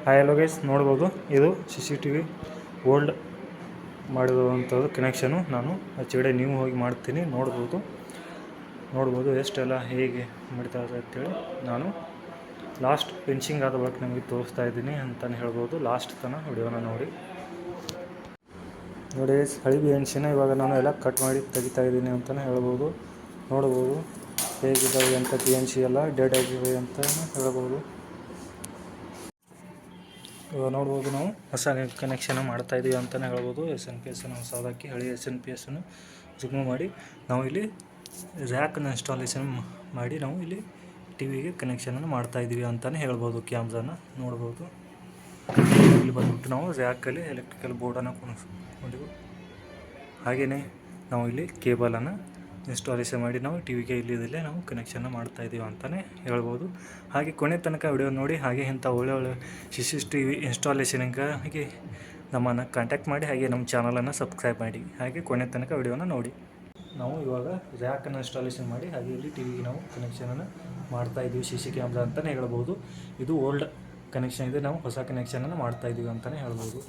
Hi hello guys, ನೋಡ್ಬೋದು ಇದು CCTV old ಮಾಡಿರುವಂಥದ್ದು ಕನೆಕ್ಷನು. ನಾನು ಆಚೆಗಡೆ ನೀವು ಹೋಗಿ ಮಾಡ್ತೀನಿ, ನೋಡ್ಬೋದು ಎಷ್ಟೆಲ್ಲ ಹೇಗೆ ಮಾಡ್ತಾರೆ ಅಂತೇಳಿ. ನಾನು ಲಾಸ್ಟ್ ಫಿನಿಶಿಂಗ್ ಆದ ವರ್ಕ್ ನಿಮಗೆ ತೋರಿಸ್ತಾ ಇದ್ದೀನಿ ಅಂತಲೇ ಹೇಳ್ಬೋದು. ಲಾಸ್ಟ್ ತನಕ ವಿಡಿಯೋನ ನೋಡಿ ಹಳಿ BNCನ ಇವಾಗ ನಾನು ಎಲ್ಲ ಕಟ್ ಮಾಡಿ ತೆಗಿತಾ ಇದ್ದೀನಿ ಅಂತಲೇ ಹೇಳ್ಬೋದು. ನೋಡ್ಬೋದು ಹೇಗಿದ್ದಾವೆ ಅಂತ BNC ಎಲ್ಲ ಡೆಡ್ ಆಗಿವೆ ಅಂತ ಹೇಳ್ಬೋದು. ಇವಾಗ ನೋಡ್ಬೋದು ನಾವು ಹೊಸ ಕನೆಕ್ಷನ್ ಮಾಡ್ತಾಯಿದ್ದೀವಿ ಅಂತಲೇ ಹೇಳ್ಬೋದು. SNPSನ್ನು ಹೊಸದಾಕಿ ಹಳಿ SNPSನ್ನು ರಿಮೂವ್ ಮಾಡಿ ನಾವು ಇಲ್ಲಿ ರ್ಯಾಕನ್ನು ಇನ್ಸ್ಟಾಲೇಷನ್ ಮಾಡಿ ನಾವು ಇಲ್ಲಿ ಟಿವಿಗೆ ಕನೆಕ್ಷನನ್ನು ಮಾಡ್ತಾಯಿದ್ದೀವಿ ಅಂತಲೇ ಹೇಳ್ಬೋದು. ಕ್ಯಾಮ್ರಾನ ನೋಡ್ಬೋದು. ಇಲ್ಲಿ ಬಂದ್ಬಿಟ್ಟು ನಾವು ರ್ಯಾಕಲ್ಲಿ ಎಲೆಕ್ಟ್ರಿಕಲ್ ಬೋರ್ಡನ್ನು ಕುಣಿಸ್ಕೊಂಡಿವು. ಹಾಗೆಯೇ ನಾವು ಇಲ್ಲಿ ಕೇಬಲನ್ನು ಇನ್ಸ್ಟಾಲೇಷನ್ ಮಾಡಿ ನಾವು ಟಿವಿಗೆ ಇಲ್ಲಿದಲ್ಲೇ ನಾವು ಕನೆಕ್ಷನ್ನ ಮಾಡ್ತಾಯಿದ್ದೀವಿ ಅಂತಲೇ ಹೇಳ್ಬೋದು. ಹಾಗೆ ಕೊನೆ ತನಕ ವಿಡಿಯೋ ನೋಡಿ. ಹಾಗೆ ಇಂಥ ಒಳ್ಳೆ CCTV ಇನ್ಸ್ಟಾಲೇಷನ್ಗಾಗಿ ನಮ್ಮನ್ನು ಕಾಂಟ್ಯಾಕ್ಟ್ ಮಾಡಿ. ಹಾಗೆ ನಮ್ಮ ಚಾನಲನ್ನು ಸಬ್ಸ್ಕ್ರೈಬ್ ಮಾಡಿ. ಹಾಗೆ ಕೊನೆ ತನಕ ವಿಡಿಯೋನ ನೋಡಿ. ನಾವು ಇವಾಗ ರ್ಯಾಕನ್ನು ಇನ್ಸ್ಟಾಲೇಷನ್ ಮಾಡಿ ಹಾಗೆ ಇಲ್ಲಿ ಟಿವಿಗೆ ನಾವು ಕನೆಕ್ಷನನ್ನು ಮಾಡ್ತಾಯಿದ್ದೀವಿ. CC ಕ್ಯಾಮ್ರಾ ಅಂತಲೇ ಹೇಳ್ಬೋದು. ಇದು ಓಲ್ಡ್ ಕನೆಕ್ಷನ್ ಇದೆ, ನಾವು ಹೊಸ ಕನೆಕ್ಷನನ್ನು ಮಾಡ್ತಾಯಿದ್ದೀವಿ ಅಂತಲೇ ಹೇಳ್ಬೋದು.